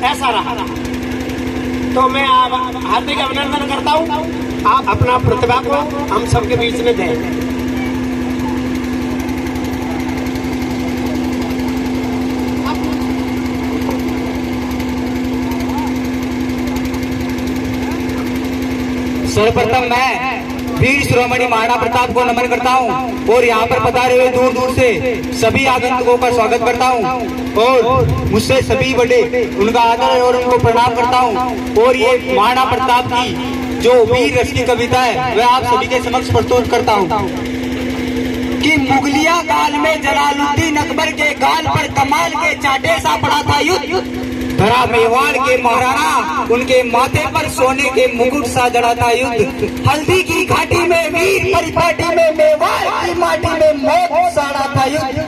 ऐसा रहा तो मैं हार्दिक अभिनंदन करता हूँ। आप अपना प्रतिभा को हम सबके बीच में दें। सर्वप्रथम मैं वीर शिरोमणि महाराणा प्रताप को नमन करता हूं और यहाँ पर पधारे हुए दूर दूर से सभी आगंतुकों का स्वागत करता हूं और मुझसे सभी बड़े उनका आदर और उनको प्रणाम करता हूं। और ये महाराणा प्रताप की जो वीर रस की कविता है वह आप सभी के समक्ष प्रस्तुत करता हूं कि मुगलिया काल में जलालुद्दीन अकबर के गाल पर कमाल के चाटे सा पड़ा था युद्ध। धरा मेवाड़ के महाराणा उनके माथे पर सोने के मुकुट सा जड़ा था युद्ध। हल्दी की घाटी में वीर परिपाटी में मेवाड़ की माटी में मौत साड़ा था युद्ध।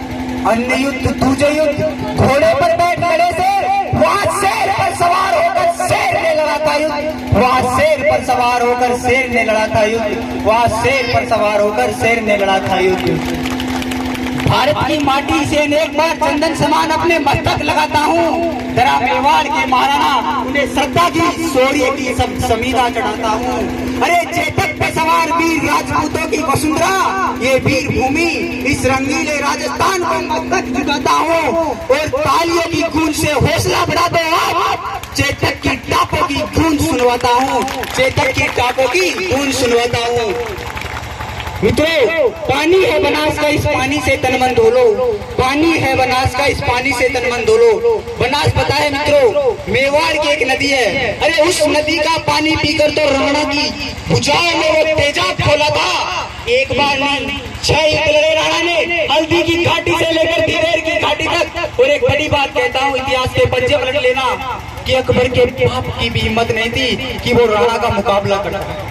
अन्य युद्ध दूजे युद्ध घोड़े पर बैठ लड़े से वहाँ शेर पर सवार होकर शेर ने लड़ा था युद्ध। वहाँ शेर पर सवार होकर शेर ने लड़ा था युद्ध। वहाँ शेर पर सवार होकर शेर ने लड़ा था युद्ध। भारत की माटी से अनेक बार चंदन समान अपने मस्तक लगाता हूँ। जरा मेवाड़ के महाराणा उन्हें श्रद्धा की शौर्य की सब समीधा चढ़ाता हूँ। अरे चेतक पे सवार वीर राजपूतों की वसुंधरा ये वीर भूमि इस रंगीले राजस्थान को मस्तक झुकाता हूँ और तालियों की गूंज से हौसला बढ़ाते आप चेतक की टापों की गूंज सुनवाता हूँ। चेतक की टापों की गूंज सुनवाता हूँ। मित्रों, पानी है बनास का इस पानी से तन मन धो लो। पानी है बनास का इस पानी से तन मन धो लो। बनास पता है मित्रों, मेवाड़ की एक नदी है। अरे उस नदी का पानी पीकर तो राणा की भुजाओं में वो तेजाब खोला था। एक बार नहीं 6 युद्ध लड़े राणा ने हल्दी की घाटी से लेकर दिवेर की घाटी तक। और एक बड़ी बात कहता हूँ, इतिहास के पन्ने पलट लेना कि अकबर के बाप की भी हिम्मत नहीं थी कि वो राणा का मुकाबला करता।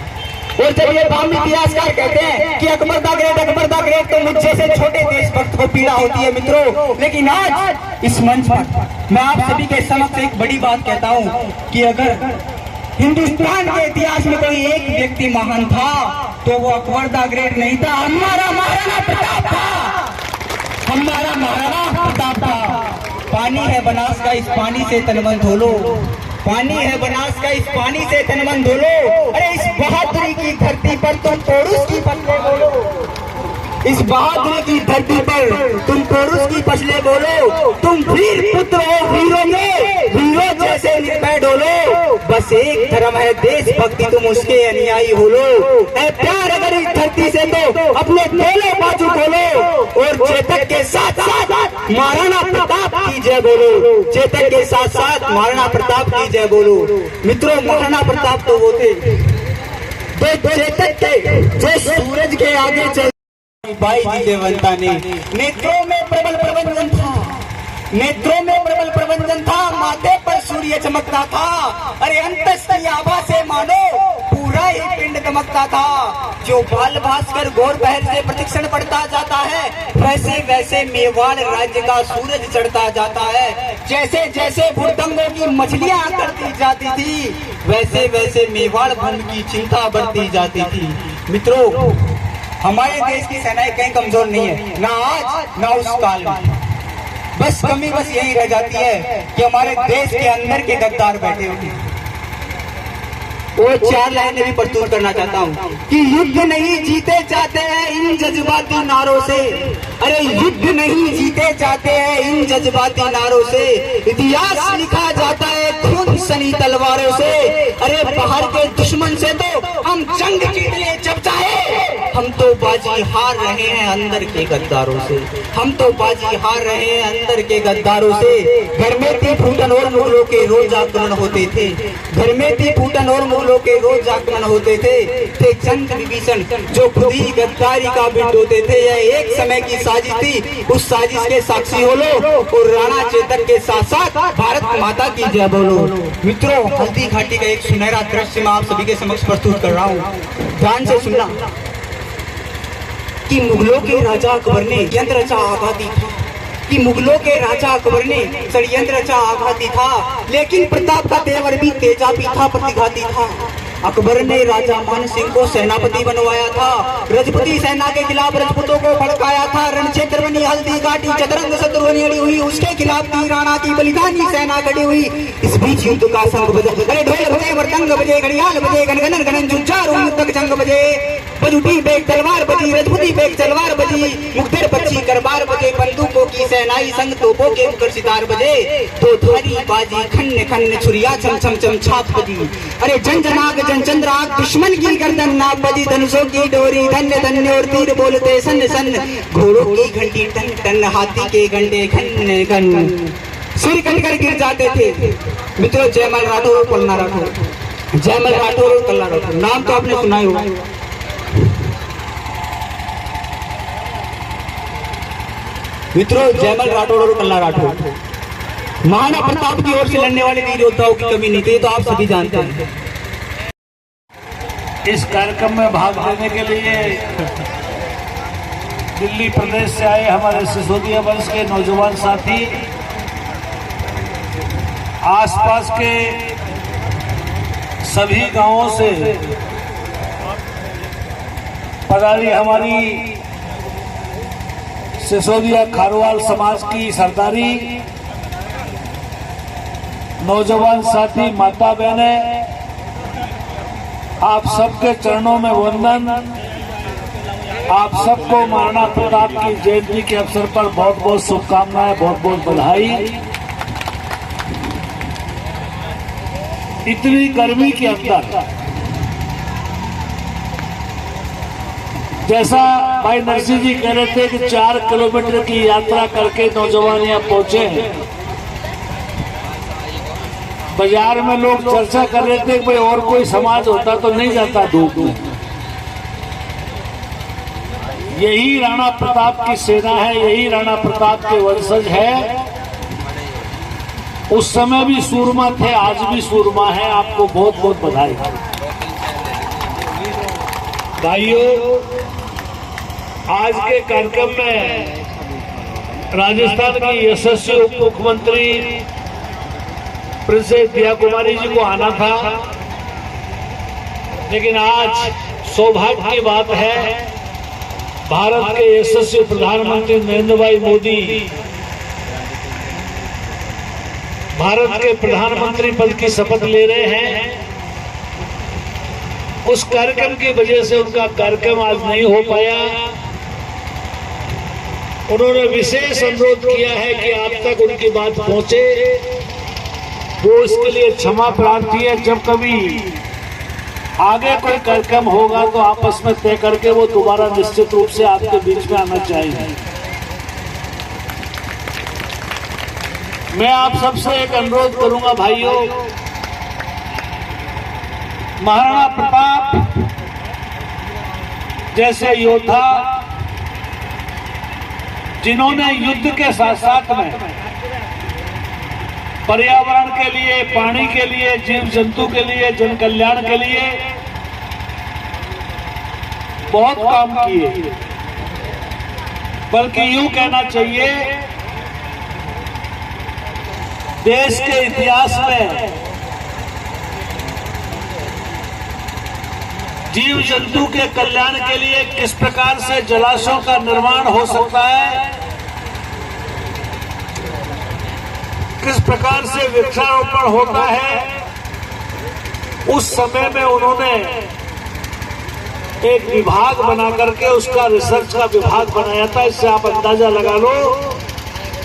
और जब ये बामी इतिहासकार कहते हैं कि अकबर द ग्रेट तो मुझ जैसे छोटे देशभक्त को पीड़ा होती है मित्रों। लेकिन आज इस मंच पर मैं आप सभी के समक्ष एक बड़ी बात कहता हूँ कि अगर हिंदुस्तान के इतिहास में कोई एक व्यक्ति महान था तो वो अकबर द ग्रेट नहीं था, हमारा महाराणा प्रताप था। हमारा महाराणा प्रताप था। पानी है बनास का इस पानी से तन मन धो लो। पानी है बनास का इस पानी से तन मन धो लो। अरे इस बहादुरी की धरती पर तुम पौरुष की फसलें बोलो। इस बहादुरी की धरती पर तुम पौरुष की फसलें बोलो। तुम वीर पुत्र हो वीरों में वीरों जैसे निर्भय डोलो। बस एक धर्म है देशभक्ति तुम उसके अनुयायी हो लो। ऐ प्यार अगर इस धरती से तो अपने दोनों बाजू खोलो और चेतक के साथ साथ महाराणा प्रताप की जय बोलो। चेतक के साथ साथ महाराणा प्रताप की जय बोलो। मित्रों, महाराणा प्रताप तो वो थे जो चेतक के जो सूरज के आगे चल भाई जी देवंता ने नेत्रों में प्रबल प्रबंधन था। नेत्रों में प्रबल प्रबंधन था। माथे पर सूर्य चमकता था। अरे अंतस की आभा से मानो पूरा ही पिंड दमकता था। जो बाल भास्कर गौर पहर से प्रतिक्षण पड़ता जाता है वैसे वैसे मेवाड़ राज्य का सूरज चढ़ता जाता है। जैसे जैसे भूतंगों की मछलियां करती जाती थी वैसे वैसे मेवाड़ भूमि की चिंता बढ़ती जाती थी। मित्रों, हमारे देश की सेनाएं कहीं कमजोर नहीं है, ना आज ना उस काल में। बस कमी बस यही रह जाती है कि हमारे देश के अंदर के गद्दार बैठे होते हैं। वो 4 लाइनें भी प्रस्तुत करना चाहता हूँ कि युद्ध नहीं जीते जाते हैं इन जज्बाती नारों से। अरे युद्ध नहीं जीते जाते हैं इन जज्बाती नारों से। इतिहास लिखा जाता है खून सनी तलवारों से। अरे बाहर के दुश्मन से तो हम जंग जीत ले जब चाहे। हम तो बाजी हार रहे हैं अंदर के गद्दारों से। हम तो बाजी हार रहे हैं अंदर के गद्दारों से। घर में थी फूटन और मुगलों के रोज आक्रमण होते थे। घर में थी फूटन और मुगलों के रोज आक्रमण होते थे चंद विभीषण जो खुद ही गद्दारी का बिंद होते थे। यह एक समय की साजिश थी, उस साजिश के साक्षी हो लो और राणा चेतक के साथ साथ भारत माता की जय बोलो। मित्रों, हल्दी घाटी का एक सुनहरा दृश्य मैं आप सभी के समक्ष प्रस्तुत कर रहा हूँ। ध्यान से सुनना कि मुगलों के राजा अकबर ने यंत्र रचा आघाती था। कि मुगलों के राजा अकबर ने षड्यंत्र रचा आघाती था। लेकिन प्रताप का तेवर भी तेजाबी था, प्रतिघाती था। अकबर ने राजा मान सिंह को सेनापति बनवाया था। रजपूती सेना के खिलाफ रजपूतों को भड़काया था। रणक्षेत्र चतुरंग शत्रुघ्न अड़ी हुई, उसके खिलाफ थी राणा की बलिदानी सेना खड़ी हुई। इस बीच युद्ध का संग बजा, अरे ढोल बजे, मृदंग बजे, घड़ियाल बजे, गनगन गनन जुझारू युद्ध तक जंग बजे। बजुटी बेग तलवार बजी, रजपुती बेग तलवार बजी, मुखबिर बच्ची करबार बजे, बंदूकों की सेनाई संग तोपों के मुखर सितार बजे। तो धारी बाजी खन्न खन्न, छुरिया चम चम चम छाप बजी। अरे जन जनाग जन चंद्राग, दुश्मन की गर्दन नाप बजी। धनुषों की डोरी धन्य धन्य और तीर बोलते सन सन, घोड़ों की घंटी टन टन, हाथी के घंटे खन खन। सिर कटकर गिर जाते थे। मित्रों, जयमल राठौर और कल्ला राठौर, जयमल राठौर और कल्ला राठौर, नाम तो आपने सुना ही होगा। मित्रों, जयमल राठौर और कल्ला राठौर महाराणा प्रताप की ओर से लड़ने वाले वीर योद्धाओं की कमी नहीं थी, तो आप सभी जानते हैं। इस कार्यक्रम में भाग लेने के लिए दिल्ली प्रदेश से आए हमारे सिसोदिया वंश के नौजवान साथी, आसपास के सभी गांवों से पधारी हमारी सिसोदिया खारवाल समाज की सरदारी, नौजवान साथी, माता बहनें, आप सबके चरणों में वंदन। आप सबको महाराणा प्रताप की जयंती के अवसर पर बहुत बहुत शुभकामनाएं, बहुत बहुत बधाई। इतनी गर्मी के अंदर जैसा भाई नरसिंह जी कह रहे थे कि 4 किलोमीटर की यात्रा करके नौजवान यहाँ पहुंचे हैं। बाजार में लोग चर्चा कर रहे थे कि भाई और कोई समाज होता तो नहीं जाता धूप में। यही राणा प्रताप की सेना है, यही राणा प्रताप के वंशज है। उस समय भी सूरमा थे, आज भी सूरमा है। आपको बहुत बहुत बधाई। भाइयों, आज के कार्यक्रम में राजस्थान की यशस्वी उप मुख्यमंत्री प्रिंसेस दिया कुमारी जी को आना था, लेकिन आज सौभाग्य की बात है, भारत के यशस्वी प्रधानमंत्री नरेंद्र भाई मोदी भारत के प्रधानमंत्री पद की शपथ ले रहे हैं। उस कार्यक्रम की वजह से उनका कार्यक्रम आज नहीं हो पाया। उन्होंने विशेष अनुरोध किया है कि आप तक उनकी बात पहुंचे। वो इसके लिए क्षमा प्रार्थी है। जब कभी आगे कोई कार्यक्रम होगा तो आपस में तय करके वो दोबारा निश्चित रूप से आपके बीच में आना चाहिए। मैं आप सबसे एक अनुरोध करूंगा भाइयों, महाराणा प्रताप जैसे योद्धा जिन्होंने युद्ध के साथ साथ में पर्यावरण के लिए, पानी के लिए, जीव जंतु के लिए, जन कल्याण के लिए बहुत काम किए। बल्कि यूं कहना चाहिए, देश के इतिहास में जीव जंतु के कल्याण के लिए किस प्रकार से जलाशयों का निर्माण हो सकता है, किस प्रकार से वृक्षारोपण होता है, उस समय में उन्होंने एक विभाग बना करके उसका रिसर्च का विभाग बनाया था। इससे आप अंदाजा लगा लो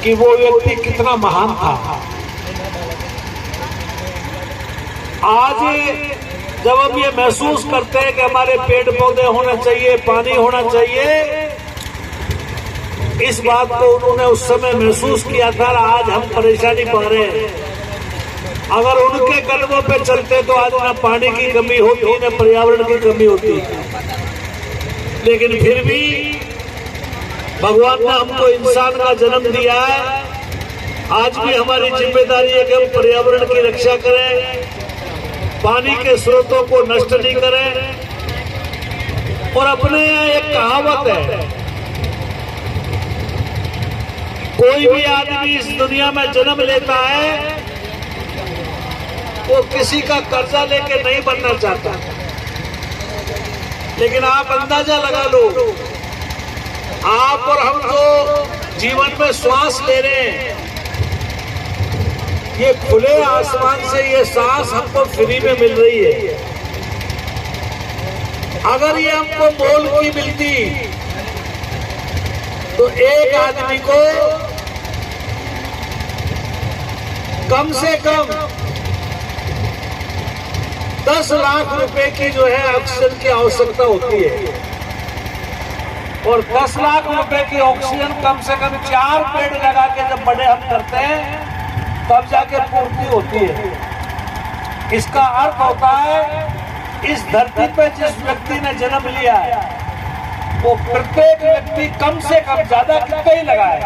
कि वो व्यक्ति कितना महान था। आज जब हम ये महसूस करते हैं कि हमारे पेड़ पौधे होने चाहिए, पानी होना चाहिए, इस बात को उन्होंने उस समय महसूस किया था। आज हम परेशानी पा रहे हैं। अगर उनके कदमों पे चलते तो आज न पानी की कमी होती, न पर्यावरण की कमी होती। लेकिन फिर भी भगवान ने हमको इंसान का जन्म दिया है। आज भी हमारी जिम्मेदारी है कि हम पर्यावरण की रक्षा करें, पानी के स्रोतों को नष्ट नहीं करें। और अपने यहाँ एक कहावत है, कोई भी आदमी इस दुनिया में जन्म लेता है वो किसी का कर्जा लेके नहीं बनना चाहता। लेकिन आप अंदाजा लगा लो, आप और हम जो जीवन में श्वास ले रहे हैं, ये खुले आसमान से ये सांस हमको फ्री में मिल रही है। अगर ये हमको मोल की मिलती तो एक आदमी को कम से कम 10 लाख रुपए की जो है ऑक्सीजन की आवश्यकता होती है, और 10 लाख रुपए की ऑक्सीजन कम से कम 4 पेड़ लगा के जब बड़े हम करते हैं तब जाके पूर्ति होती है। इसका अर्थ होता है इस धरती पे जिस व्यक्ति ने जन्म लिया है वो प्रत्येक व्यक्ति कम से कम, ज्यादा कितना ही लगाए,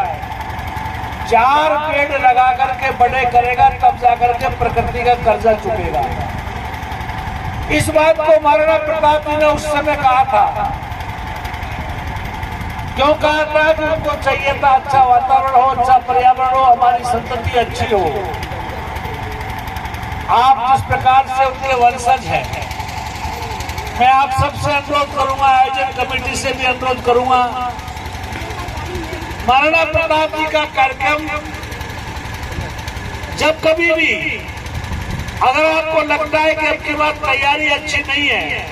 4 पेड़ लगा करके बड़े करेगा तब जाकर के प्रकृति का कर्जा चुकेगा। इस बात को महाराणा प्रताप जी ने उस समय कहा था। क्यों कहा था? कि उनको चाहिए था अच्छा वातावरण हो, अच्छा पर्यावरण हो, हमारी संतति अच्छी हो। आप जिस प्रकार से उनके वंशज हैं, मैं आप सबसे अनुरोध करूंगा, आयोजन कमेटी से भी अनुरोध करूंगा, महाराणा प्रताप जी का कार्यक्रम जब कभी भी अगर आपको लगता है कि आपकी बात तैयारी अच्छी नहीं है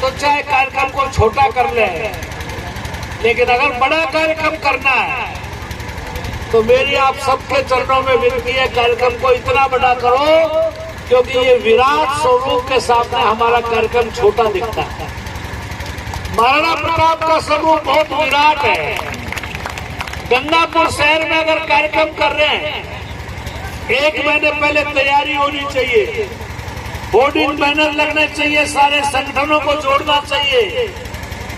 तो चाहे कार्यक्रम को छोटा कर ले, लेकिन अगर बड़ा कार्यक्रम करना है तो मेरी आप सबके चरणों में विनती है, कार्यक्रम को इतना बड़ा करो, क्योंकि ये विराट स्वरूप के सामने हमारा कार्यक्रम छोटा दिखता है। महाराणा प्रताप का स्वरूप बहुत विराट है। गंगापुर शहर में अगर कार्यक्रम कर रहे हैं, 1 महीने पहले तैयारी होनी चाहिए, होर्डिंग बैनर लगने चाहिए, सारे संगठनों को जोड़ना चाहिए,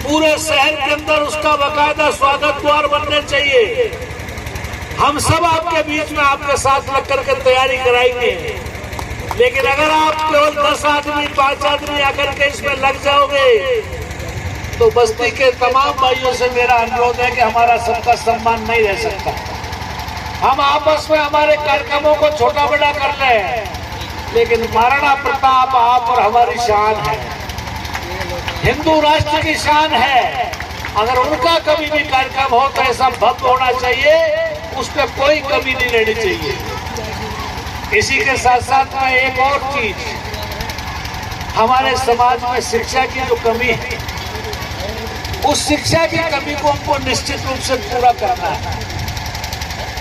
पूरे शहर के अंदर उसका बाकायदा स्वागत द्वार बनने चाहिए। हम सब आपके बीच में आपके साथ लग करके तैयारी कराएंगे, लेकिन अगर आप केवल 10 आदमी 5 आदमी आकर के इसमें लग जाओगे तो बस्ती के तमाम भाइयों से मेरा अनुरोध है कि हमारा सबका सम्मान नहीं रह सकता। हम आपस में हमारे कार्यक्रमों को छोटा बड़ा कर लें, लेकिन महाराणा प्रताप आप और हमारी शान है, हिंदू राष्ट्र की शान है। अगर उनका कभी भी कार्यक्रम हो तो ऐसा भव्य होना चाहिए, उस पर कोई कमी नहीं रहनी चाहिए। इसी के साथ साथ में एक और चीज, हमारे समाज में शिक्षा की जो कमी है, उस शिक्षा की कमी को हमको निश्चित रूप से पूरा करना है।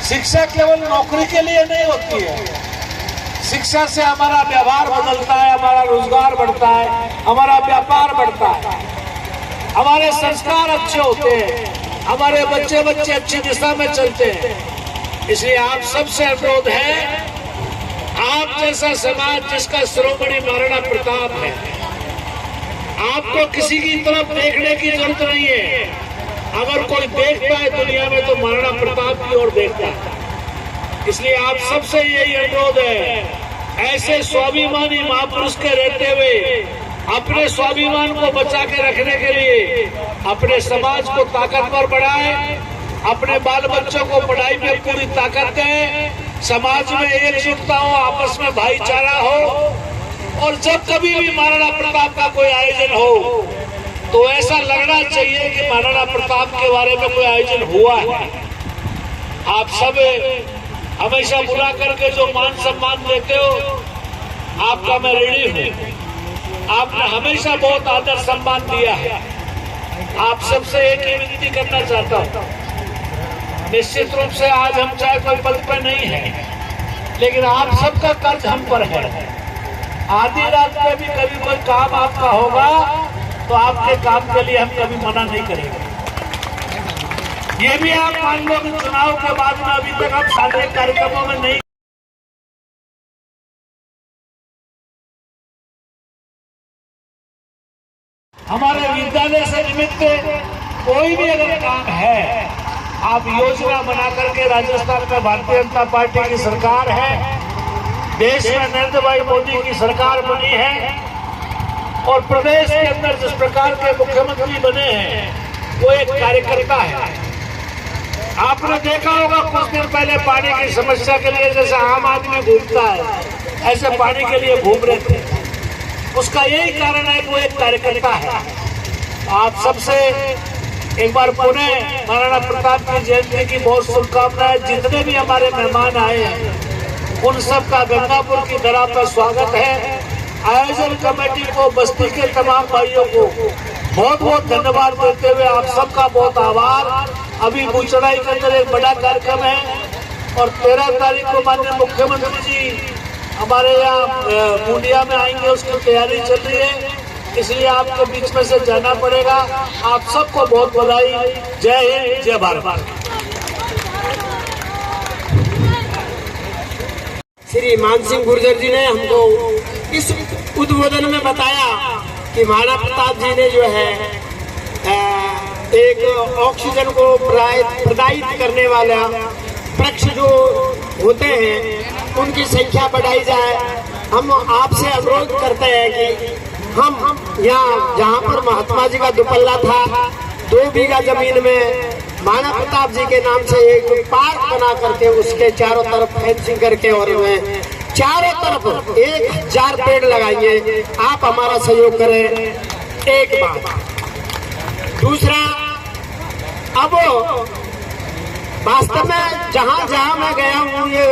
शिक्षा केवल नौकरी के लिए नहीं होती है, शिक्षा से हमारा व्यवहार बदलता है, हमारा रोजगार बढ़ता है, हमारा व्यापार बढ़ता है, हमारे संस्कार अच्छे होते हैं, हमारे बच्चे अच्छी दिशा में चलते हैं। इसलिए आप सबसे अनुरोध है, आप जैसा समाज जिसका शिरोमणि महाराणा प्रताप है, आपको किसी की तरफ देखने की जरूरत नहीं है। अगर कोई देखता है दुनिया में तो महाराणा प्रताप की ओर देखता है। इसलिए आप सबसे यही अनुरोध है, ऐसे स्वाभिमानी महापुरुष के रहते हुए अपने स्वाभिमान को बचा के रखने के लिए अपने समाज को ताकतवर बढ़ाएं, अपने बाल बच्चों को पढ़ाई में पूरी ताकत दें, समाज में एकजुटता हो, आपस में भाईचारा हो, और जब कभी भी महाराणा प्रताप का कोई आयोजन हो तो ऐसा लगना चाहिए कि महाराणा प्रताप के बारे में कोई आयोजन हुआ है। आप सब हमेशा बुला करके जो मान सम्मान देते हो, आपका मैं ऋणी हूँ। आपने हमेशा बहुत आदर सम्मान दिया है। आप सबसे एक ही विनती करना चाहता हूँ, निश्चित रूप से आज हम चाहे कोई पद पर नहीं है, लेकिन आप सबका कर्ज हम पर है। आधी रात में भी कभी कोई काम आपका होगा तो आपके काम के लिए हम कभी मना नहीं करेंगे। ये भी आप मान लो कि चुनाव के बाद में अभी तक हम सार्वजनिक कार्यक्रमों में नहीं, हमारे विद्यालय से निमित्त कोई भी अगर काम है, आप योजना बना करके, राजस्थान में भारतीय जनता पार्टी की सरकार है, देश में नरेंद्र भाई मोदी की सरकार बनी है, और प्रदेश के अंदर जिस प्रकार के मुख्यमंत्री बने हैं वो एक कार्यकर्ता है। आपने देखा होगा कुछ दिन पहले पानी की समस्या के लिए जैसे आम आदमी घूमता है, ऐसे पानी के लिए घूम रहे थे। उसका यही कारण है कि वो एक कार्यकर्ता है। आप सबसे एक बार पुनः महाराणा प्रताप की जयंती की बहुत शुभकामनाएं। जितने भी हमारे मेहमान आए हैं उन सब का गंगापुर की धरा पर स्वागत है। आयोजन कमेटी को, बस्ती के तमाम भाइयों को बहुत बहुत धन्यवाद देते हुए आप सबका बहुत आभार। अभी बुचड़ाई के अंदर एक बड़ा कार्यक्रम है और 13 तारीख को माननीय मुख्यमंत्री जी हमारे यहाँ मुंडिया में आएंगे, उसकी तैयारी चल रही है, इसलिए आपके बीच में से जाना पड़ेगा। आप सबको बहुत बधाई। जय हिंद, जय भारत। श्री मानसिंह गुर्जर जी ने हमको इस उद्बोधन में बताया कि महाराणा प्रताप जी ने जो है एक ऑक्सीजन को प्रदायित करने वाला वृक्ष जो होते हैं उनकी संख्या बढ़ाई जाए। हम आपसे अनुरोध करते हैं कि हम यहाँ जहाँ पर महात्मा जी का दुपल्ला था 2 बीघा जमीन में महाराणा प्रताप जी के नाम से एक पार्क बना करके उसके चारों तरफ फेंसिंग करके और में चारों तरफ 1000 पेड़ लगाएंगे। आप हमारा सहयोग करें। एक बात। दूसरा, अब वास्तव में जहाँ जहाँ मैं गया हूँ, ये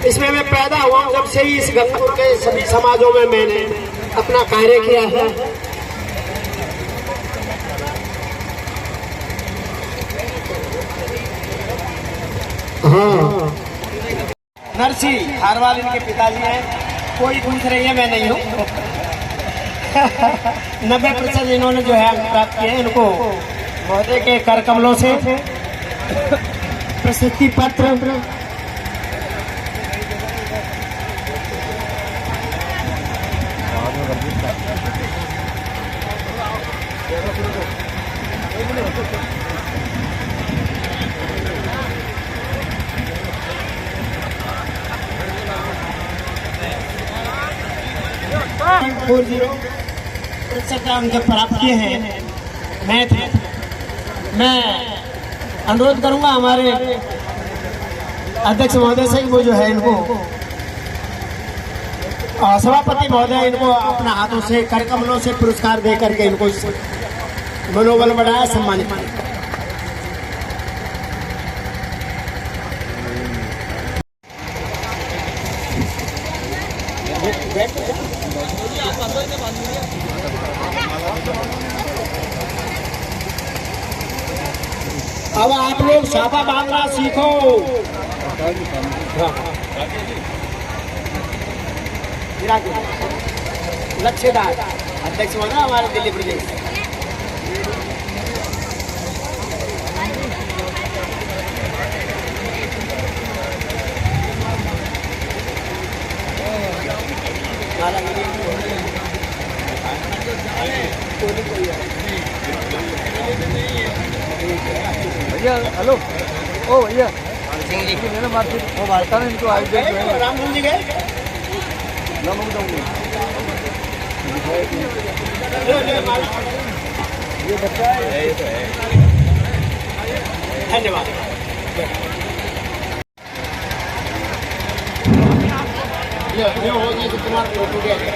इसमें मैं पैदा हुआ हूँ, जब से ही इस गंगापुर के सभी समाजों में मैंने अपना कार्य किया है। हाँ, नरसिंह हारवाल इनके पिताजी हैं। कोई पूछ रही है, मैं नहीं हूँ। 90% इन्होंने जो है अंक प्राप्त किए। इनको महोदय के कर कमलों से प्रशस्ति पत्र, अंक प्राप्त किए हैं मैथ में। मैं अनुरोध करूंगा हमारे अध्यक्ष महोदय से, वो जो है इनको सभापति महोदय इनको अपना हाथों से कर कमलों से पुरस्कार दे करके इनको मनोबल बढ़ाया, सम्मानित। अब आप लोग साफा बांधना सीखो। लक्ष्यदार अध्यक्ष महोदय हमारे दिल्ली प्रदेश। भैया हेलो, ओ भैया मैंने मार्केट वो भारता में इनको आज राम जी गए। ये बच्चा है, ये तो है। धन्यवाद। ये हो गया तो तुम्हारा फोटो आ गया,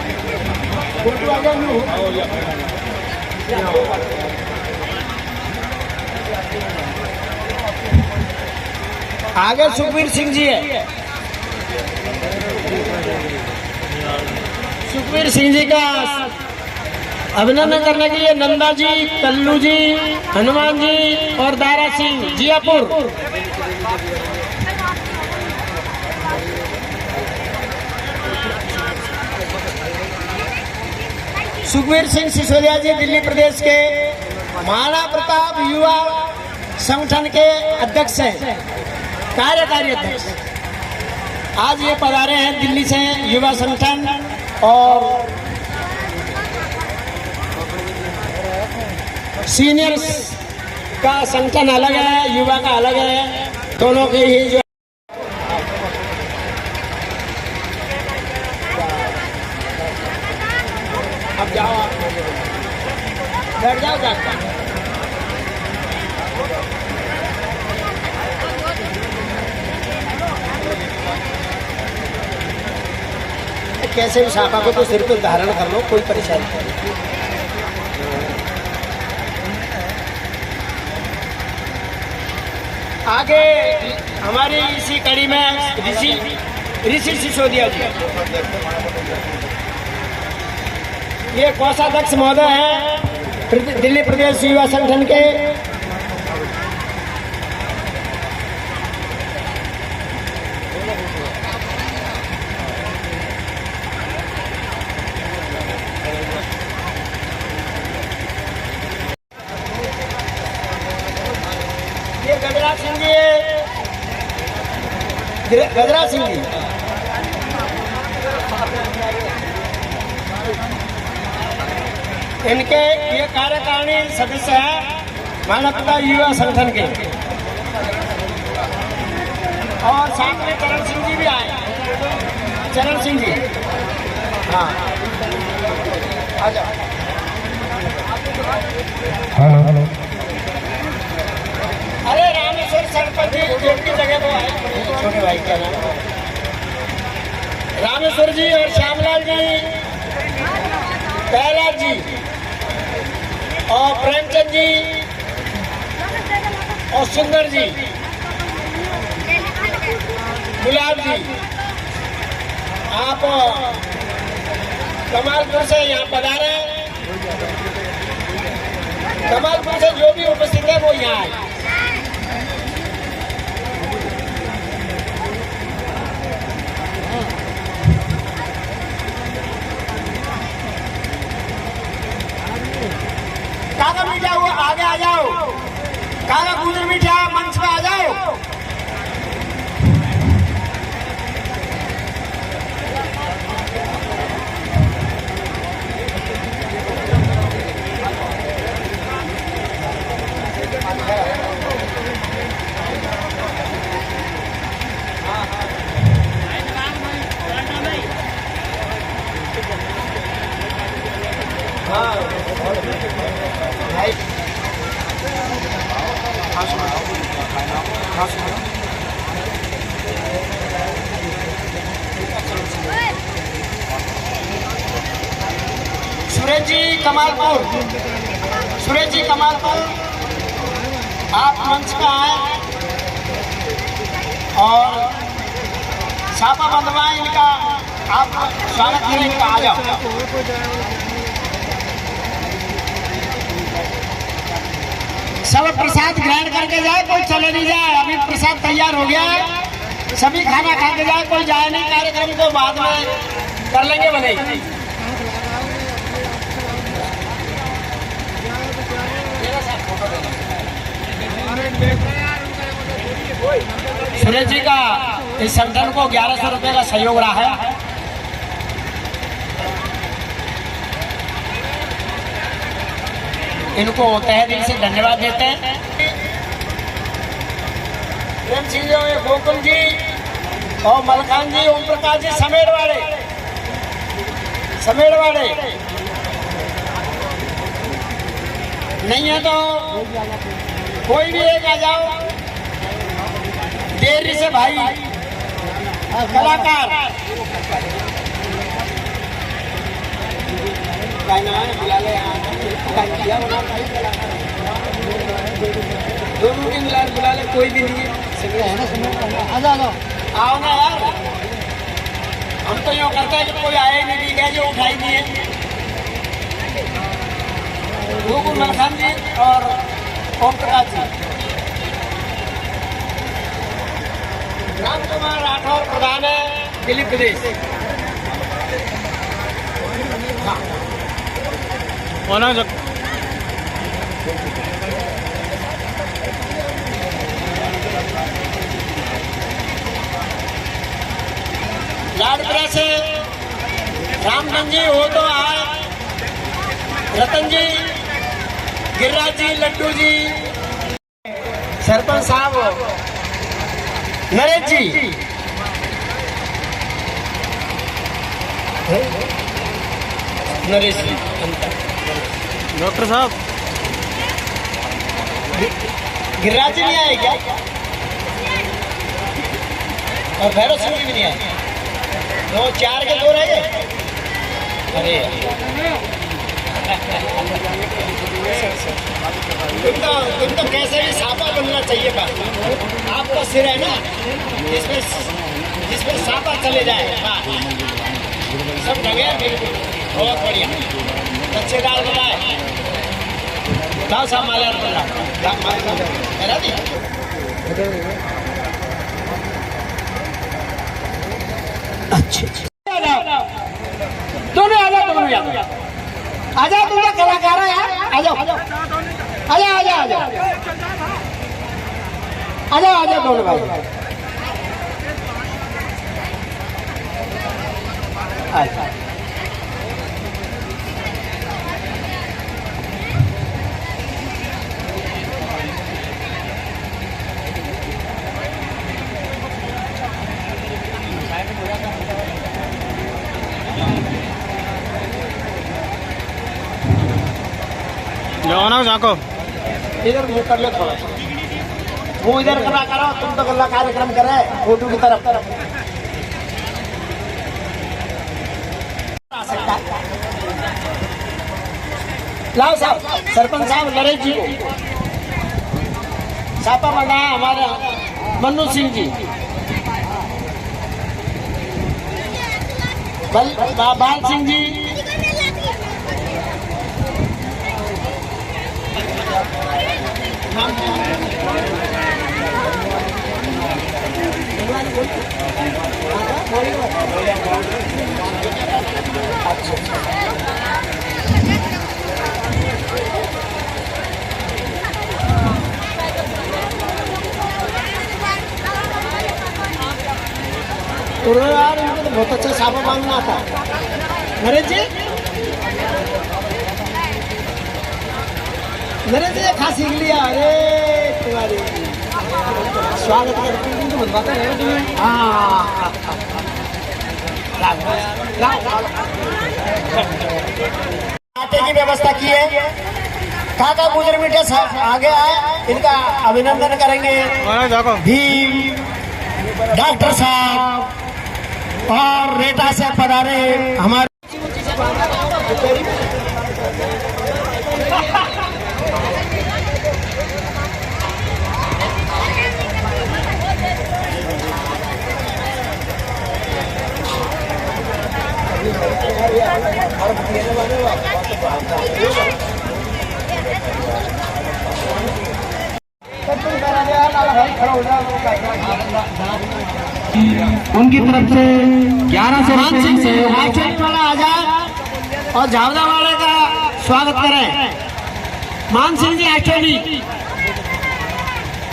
फोटो आ गया। आगे सुखबीर सिंह जी है। सुखबीर सिंह जी का अभिनंदन करने के लिए नंदा जी, कल्लू जी, हनुमान जी और दारा सिंह जियापुर। सुखबीर सिंह सिसोदिया जी दिल्ली प्रदेश के महाराणा प्रताप युवा संगठन के अध्यक्ष हैं, कार्यकारी अध्यक्ष। आज ये पधारे हैं दिल्ली से युवा संगठन, और सीनियर्स का संगठन अलग है, युवा का अलग है, दोनों के ही जो अब जाओ, बैठ जाओ जाकर। कैसे भी शाखा को तो सिर पे धारण कर लो, कोई परेशानी नहीं। आगे हमारी इसी कड़ी में ऋषि सिसोदिया जी, ये कोषाध्यक्ष महोदय हैं दिल्ली प्रदेश युवा संगठन के। ये गजरा सिंह जी, गजरा सिंह जी इनके ये कार्यकारिणी सदस्य हैं मानवता युवा संगठन के। और साथ में चरण सिंह जी भी आए, चरण सिंह जी, हाँ आ जाओ। हेलो। अरे रामेश्वर सरपंच जी की जगह वो आए, छोटे भाई क्या नाम, रामेश्वर जी और श्यामलाल जी, कैलाश जी और प्रेमचंद जी और सुंदर जी, गुलाब जी, आप कमालपुर से यहाँ पधारे। कमालपुर से जो भी उपस्थित है वो यहाँ आए। काका मीठा हुआ आगे आ जाओ, काका गुजर मीठा मंच पे आ जाओ। सुरेश जी कमालपुर, सुरेश जी कमालपुर, आप मंच पे आए और छापा बंधवाए इनका, आप स्वागत के लिए आ जाओ। सब प्रसाद ग्रहण करके जाए, कोई चले नहीं जाए। अभी प्रसाद तैयार हो गया है, सभी खाना खा के जाए, कोई जाए नहीं। कार्यक्रम को बाद में कर लेंगे बने। सुरेश जी का इस संगठन को 1100 रुपए का सहयोग रहा है। इनको तहे दिल से धन्यवाद देते हैं। प्रेम सिंह जी, गोकुल जी और मलकान जी, ओम प्रकाश जी, समेड़वाड़े नहीं है तो कोई भी एक आ जाओ। देरी से भाई कलाकार बुला ले, दोनों की बुला ले, कोई भी नहीं है। आओ ना यार, हम तो यूँ करते हैं कि कोई आए नहीं, ठीक है, जो उठाई नहीं है। गोकुल मलखान जी और ओम प्रकाश जी, राम कुमार राठौर प्रधान है दिल्ली प्रदेश। लाडपुरा से रामचंद जी हो तो आए, रतन जी, गिरिराज जी, लड्डू जी, सरपंच साहब नरेश जी, नरेश जी, डॉक्टर साहब, गिरिराज जी नहीं आए क्या? और भैरव सिंह जी भी नहीं आए। दो चार के दो रह गए। अरे तुम तो कैसे भी सापा बनना चाहिए बात। आपका सिर है ना, जिसमें सांपा चले जाए, सब जगह बिल्कुल बहुत बढ़िया, अच्छे दाल बनाए। लाओ साहब माला करा दी। अच्छे दोनों आ जाओ, दोनों आ जाओ, तुम तो कलाकार हो यार, आ जाओ, आ जाओ, आ जाओ, आ जाओ, आ जाओ, आ जाओ, आ जाओ दोनों भाई। जाओ ना जाको। इधर मुंह कर लो थोड़ा सा, वो इधर करा करो, तुम तो गल्ला कार्यक्रम कर रहे फोटो की तरफ आ सकता है। लाओ साहब, सरपंच साहब नरेश जी को छापा मंगाया हमारे मन्नू सिंह जी, बाल सिंह जी, यार इनको तो बहुत अच्छा छापा मांगना था। नरेश जी, नरेश जी खा सीख लिया। अरे तुम्हारी स्वागत करते हैं। हाँ, आटे की व्यवस्था की है। काका गुजर मीठे आगे आए, इनका अभिनंदन करेंगे। भीम डॉक्टर साहब और रेटा से पधारे हमारे उनकी तरफ से 1100 से वाला आजाद और झावदा वाले का स्वागत करें। मान सिंह जी एक्चुअली,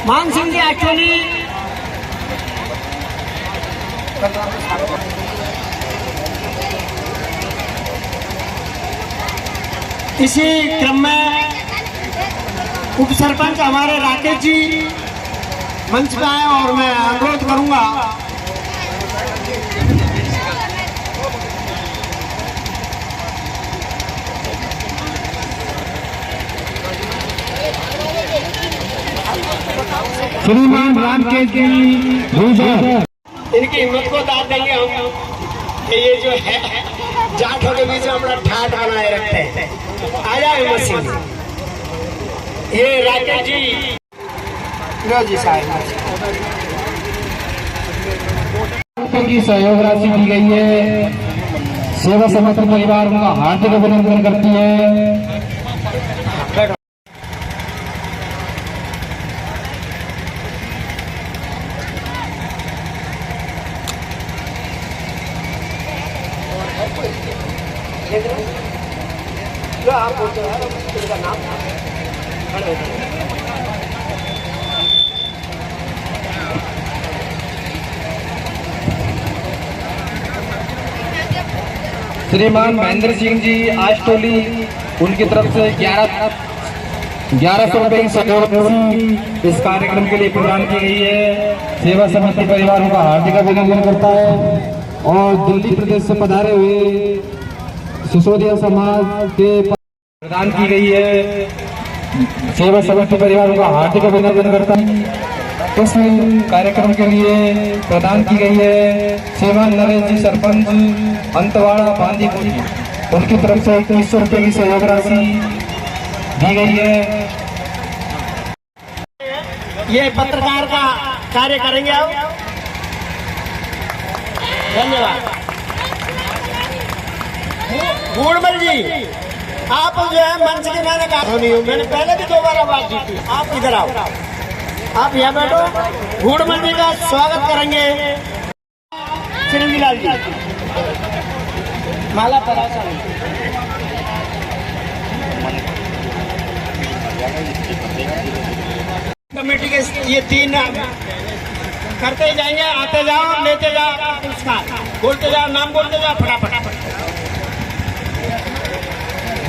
मान सिंह जी एक्चुअली इसी क्रम में उप सरपंच हमारे राकेश जी मंच पे आए और मैं अनुरोध करूंगा श्रीमान रामकेश जी इनकी हिम्मत को दाद देंगे हम कि ये जो है जाटों के बीच में अपना ठाठ बनाए रखते हैं। आ जाए हिम्मत सिंह, ये राकेश जी जी साहब की सहयोग राशि दी गई है। सेवा समिति परिवार उनका हार्दिक अभिनंदन करती है। आप बोलते हैं नाम खड़े होते हैं। श्रीमान महेंद्र सिंह जी आजटोली, उनकी तरफ से 1100 रुपए की सहयोग राशि इस कार्यक्रम के लिए प्रदान की गई है। सेवा समिति परिवारों का हार्दिक अभिनंदन करता है। और दिल्ली प्रदेश से पधारे हुए सिसोदिया समाज के प्रदान की गई है। सेवा समिति परिवारों का हार्दिक अभिनंदन करता है। इस कार्यक्रम के लिए प्रदान की गई है श्रीमान नरेश जी सरपंच अंतवाड़ा बांदीपुर, उनकी तरफ से 2100 रुपए की सहयोग राशि दी गई है। ये पत्रकार का कार्य करेंगे आप। धन्यवाद। गूड़मल जी, आप जो है मंच के मैंने कहा नहीं हूँ, मैंने पहले भी 2 बार बात की थी। आप इधर आओ, आप यहाँ बैठो। गूड़मल जी का स्वागत करेंगे चिरंजीलाल जी। माला पर कमेटी के ये 3 करते ही जाएंगे, आते जाओ, लेते जाओ पुरस्कार, बोलते जाओ, नाम बोलते जाओ फटाफट।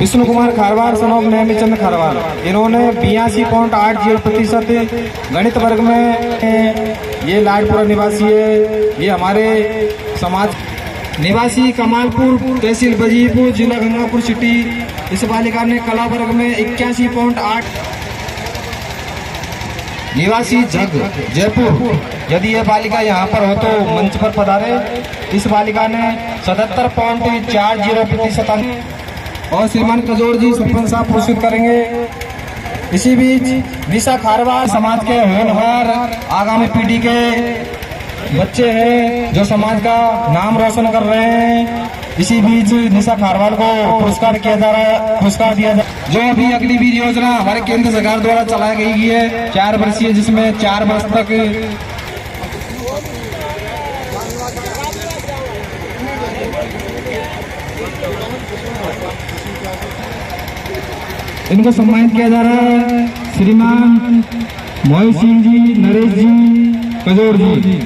विष्णु कुमार खारवार सनोक नेमीचंद खारवार, इन्होंने 82.80% गणित वर्ग में, ये लाडपुरा निवासी है, ये हमारे समाज निवासी कमालपुर तहसील बजीपुर जिला गंगापुर सिटी। इस बालिका ने कला वर्ग में 81.8, निवासी जग जयपुर। यदि ये बालिका यहाँ पर हो तो मंच पर पधारे। इस बालिका ने 77.40% अंक और श्रीमान कजोर जी सरपंच साहब पुरस्कृत करेंगे। इसी बीच निशा खारवार समाज के होनहार आगामी पीढ़ी के बच्चे हैं जो समाज का नाम रोशन कर रहे हैं। इसी बीच निशा खारवार को पुरस्कार दिया जा रहा है, जो अभी अग्निवीर योजना हमारे केंद्र सरकार द्वारा चलाई गई है 4 वर्षीय, जिसमें 4 वर्ष तक इनको सम्मानित किया जा रहा है। श्रीमान मोहित सिंह जी, नरेश जी, कजोर जी।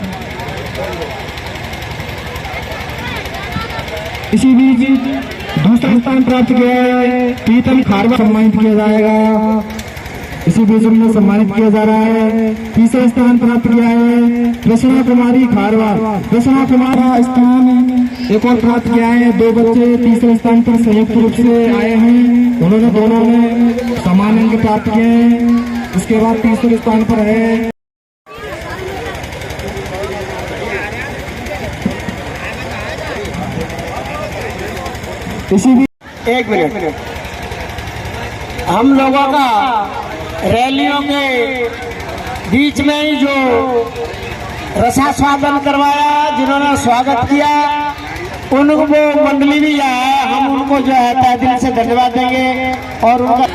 इसी बीच दूसरा स्थान प्राप्त किया है पीतम खारवा, सम्मानित किया जाएगा। इसी बीच उन्हें सम्मानित किया जा रहा है। तीसरा स्थान प्राप्त किया है कृष्णा कुमारी खारवा। कृष्णा कुमार स्थान एक और प्राप्त किया है। 2 बच्चे तीसरे स्थान पर संयुक्त रूप से आए हैं, उन्होंने दोनों ने समान अंक प्राप्त किए हैं। उसके बाद तीसरे स्थान पर है इसी भी 1 मिनट, हम लोगों का रैलियों के बीच में ही जो रसास्वादन करवाया, जिन्होंने स्वागत किया, उनको वो मंडली भी है, हम उनको जो है तहे दिल से धन्यवाद देंगे। और उनका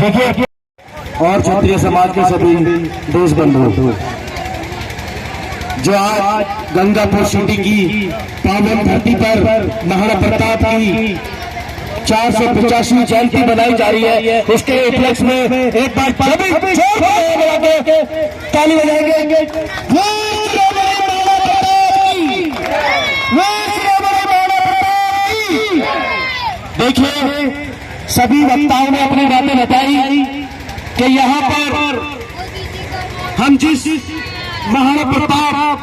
देखिए और क्षत्रिय समाज के सभी दोस्त बंधु, जो आज गंगापुर सिटी की पावन धरती पर महाराणा प्रताप की 485वीं जयंती मनाई जा रही है, इसके उपलक्ष्य में एक बार सभी ताली बजाएंगे। देखिए सभी वक्ताओं ने अपनी बातें बताई कि यहाँ पर हम जिस महाराणा प्रताप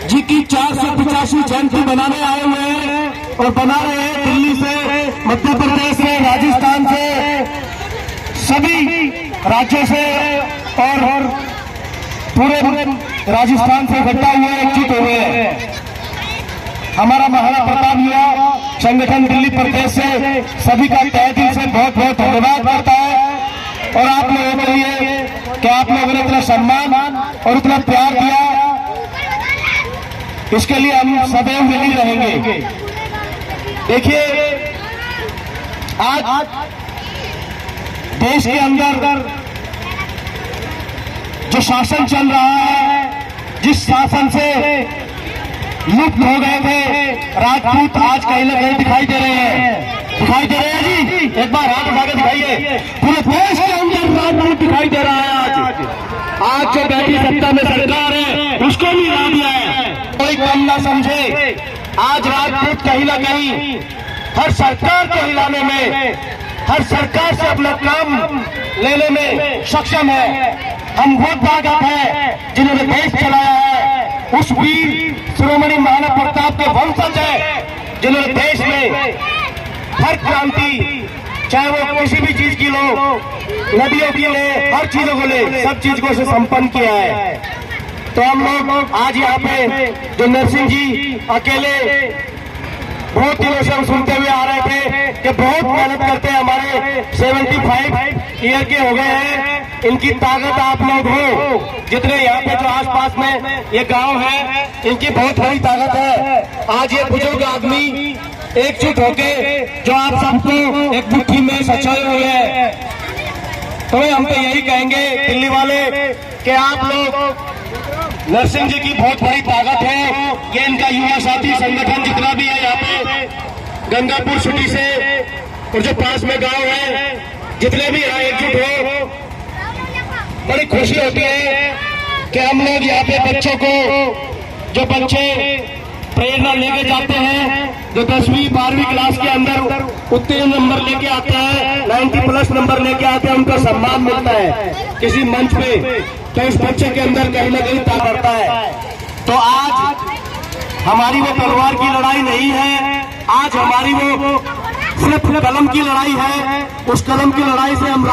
जी की 485वीं जयंती बनाने आए हुए हैं और बना रहे हैं, दिल्ली से, मध्य प्रदेश से, राजस्थान से, सभी राज्यों से और पूरे राजस्थान से इकट्ठा हुए, एकजुट हुए हैं। हमारा महाराणा प्रताप युवा संगठन दिल्ली प्रदेश से सभी का तहे दिल से बहुत बहुत धन्यवाद करता है। और आप लोगों के लिए कि आप लोगों ने इतना सम्मान और इतना प्यार दिया, इसके लिए हम सदैव मिली रहेंगे। देखिए आज देश के अंदर जो शासन चल रहा है, जिस शासन से लुप्त हो गए थे राजपूत, आज कहीं न कहीं दिखाई दे रहे हैं। दिखाई दे रहे हैं जी, एक बार हाथ उठा के दिखाइए। पूरे देश के अंदर राजपूत दिखाई दे रहा है। आज जो बैठी सत्ता में सरकार है उसको भी हिला दिया है, कोई कम ना समझे। आज राजपूत कहीं ना कहीं हर सरकार को हिलाने में, हर सरकार से अपना काम लेने में सक्षम है। हम बहुत भागवत है जिन्होंने देश चलाया है, उस वीर शिरोमणि महाराणा प्रताप के वंशज है जिन्होंने देश में हर क्रांति, चाहे वो किसी भी चीज की लो, नदियों की ले, हर चीजों को ले, सब चीज को से संपन्न किया है। तो हम लोग आज यहाँ पे जो नरसिंह जी अकेले बहुत दिनों से हम सुनते हुए आ रहे थे कि बहुत मेहनत करते हैं, हमारे 75 ईयर के हो गए हैं, इनकी ताकत आप लोग हो, जितने यहाँ पे जो आसपास में ये गांव है, इनकी बहुत बड़ी ताकत है। आज ये बुजुर्ग आदमी एकजुट होके जो आप सबको एक मुट्ठी में सचाए हुए हैं, तो हम तो यही कहेंगे दिल्ली वाले कि आप लोग, नरसिंह जी की बहुत बड़ी ताकत है। ये इनका युवा साथी संगठन जितना भी है यहाँ पे गंगापुर सिटी से और जो पास में गांव है, जितने भी यहाँ एकजुट हो, बड़ी खुशी होती है कि हम लोग यहाँ पे बच्चों को, जो बच्चे प्रेरणा लेके जाते हैं, जो 10वीं 12वीं क्लास के अंदर उत्तीर्ण नंबर लेके आते हैं, 90+ नंबर लेके आते हैं, उनका सम्मान मिलता है किसी मंच पे, तो उस बच्चे के अंदर कहीं ना कहीं ताकत बढ़ता है। तो आज हमारी वो तलवार की लड़ाई नहीं है, आज हमारी वो सिर्फ कलम की लड़ाई है। उस कलम की लड़ाई से हम